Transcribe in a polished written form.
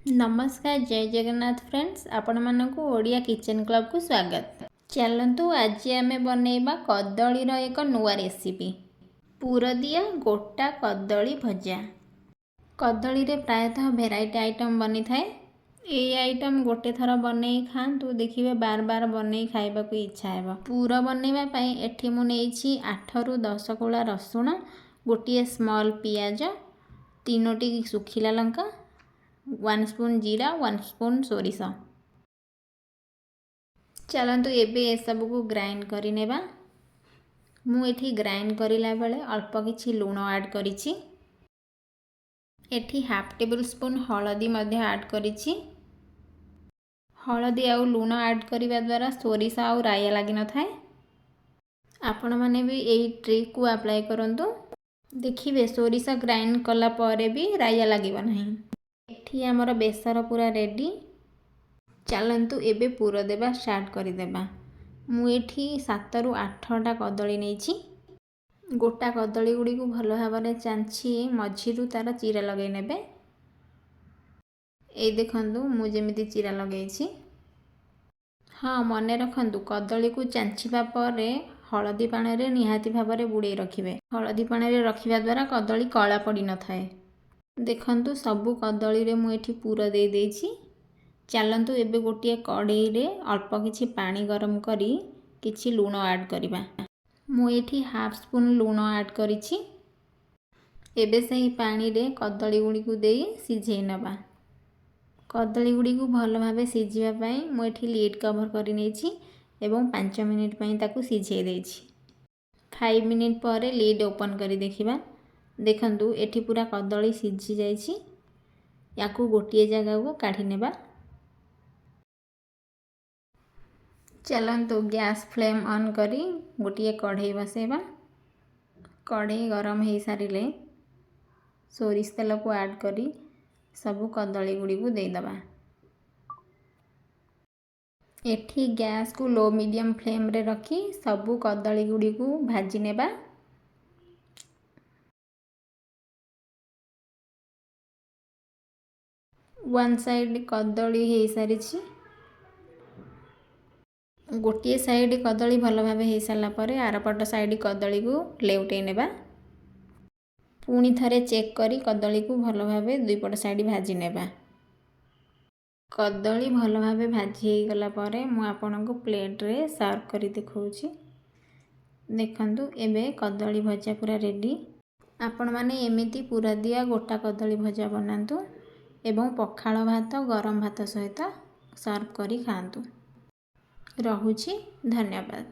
नमस्कार जय जगन्नाथ फ्रेंड्स आपण मानकु ओडिया किचन क्लब को स्वागत। चलतु आज आम बनैबा कदली एक नुआ रेसिपी पूर दिया गोटा कदली भजा। कदली रे प्रायतः भेराइटी आइटम बनी थाए। ये आइटम गोटे थर बनै खातु देखिए बार बार बनै खाइबा को इच्छा हेबा। पूर बनैबा पई एठी मु नेछि 8 रु 10 कोला रसुण, गोटे स्मॉल पियाज, 3टी सुखिला लंका, 1 स्पून जीरा, 1 स्पून सोरिष। चलतु एबे ए सब को ग्राइंड करि नेबा। मु एठी ग्राइंड करिला बेले अल्प किछि लूण ऐड करिछि। एठी हाफ टेबल स्पून हळदी मध्ये ऐड करिछि। हळदी आउ लूण ऐड करिबा द्वारा सोरिष आउ राया लागि न थाए। आपण माने भी एई ट्रिक को अप्लाई करंतु। देखिबे सोरिष ग्राइंड कला परे भी राया लागिबो नाही। एठी हमर बेसर पूरा रेडी। चलतु एबे पूर देबा स्टार्ट करि देबा। मु एठी 7 रु 8टा कदली नेछि। गोटा कदली गुडी को भलो भाबरे चांची मझिरु तार चीरा लगै नेबे। ए देखंतु मु जेमिति चीरा लगैछि। हाँ मने रखंतु कदली को चांचीबा परे हळदी पानी रे निहाती भाबरे बुडै रखिबे। हळदी पानी रे रखिबा द्वारा कदली कळा पड़ी न थाए। देखंतु सबु कदली रे मु एठी पूरा दे देछि। चलंतु एबे गोटिए कढ़ई रे अल्प किछि पानी गरम करी किछि लूण ऐड करिबा। मु एठी हाफ स्पून लूण ऐड करिछि। एबे सही पानी रे कदली गुडी को देई सिझेई नबा। कदली गुडी को भलो भाबे सिझिबा पई मु एठी लीड कवर करि नेछि एवं 5 मिनिट पई ताकू सिझेई देछि। 5 मिनिट परे लीड ओपन करी देखिबा। देखंतु एठी पूरा कदली सिझी जाइछि। याकू गोटिए जगह को काढी नेबा। चलंतु गैस फ्लेम ऑन करी गोटिए कढ़ई बसेबा। कढ़ई गरम हो सारिले सोरिष तेल को ऐड करी सबु कदली गुडी को दे दबा। एठी गैस को लो मीडियम फ्लेम रे रखी सबु कदली गुडी को भाजी नेबा। वन साइड कदली हो सारी गोटे साइड कदली भल भाव हो सारा पर आरपट साइड कदली को लेउटे नेबा। पुणी थरे चेक करी कदली को भल भाव दुईपट साइड भाजी नेबा। कदली भल भाव भाजी हो गला परे मु आपन को प्लेट रे सर्व करी दिखाऊछि। देखंतु एबे कदली भजा पूरा रेडी। आपण माने एमिति पूरा दिया गोटा कदली भजा बनांतु एवं पखाळ भात गरम भात सहित सर्व करी खांतु। रहुछि धन्यवाद।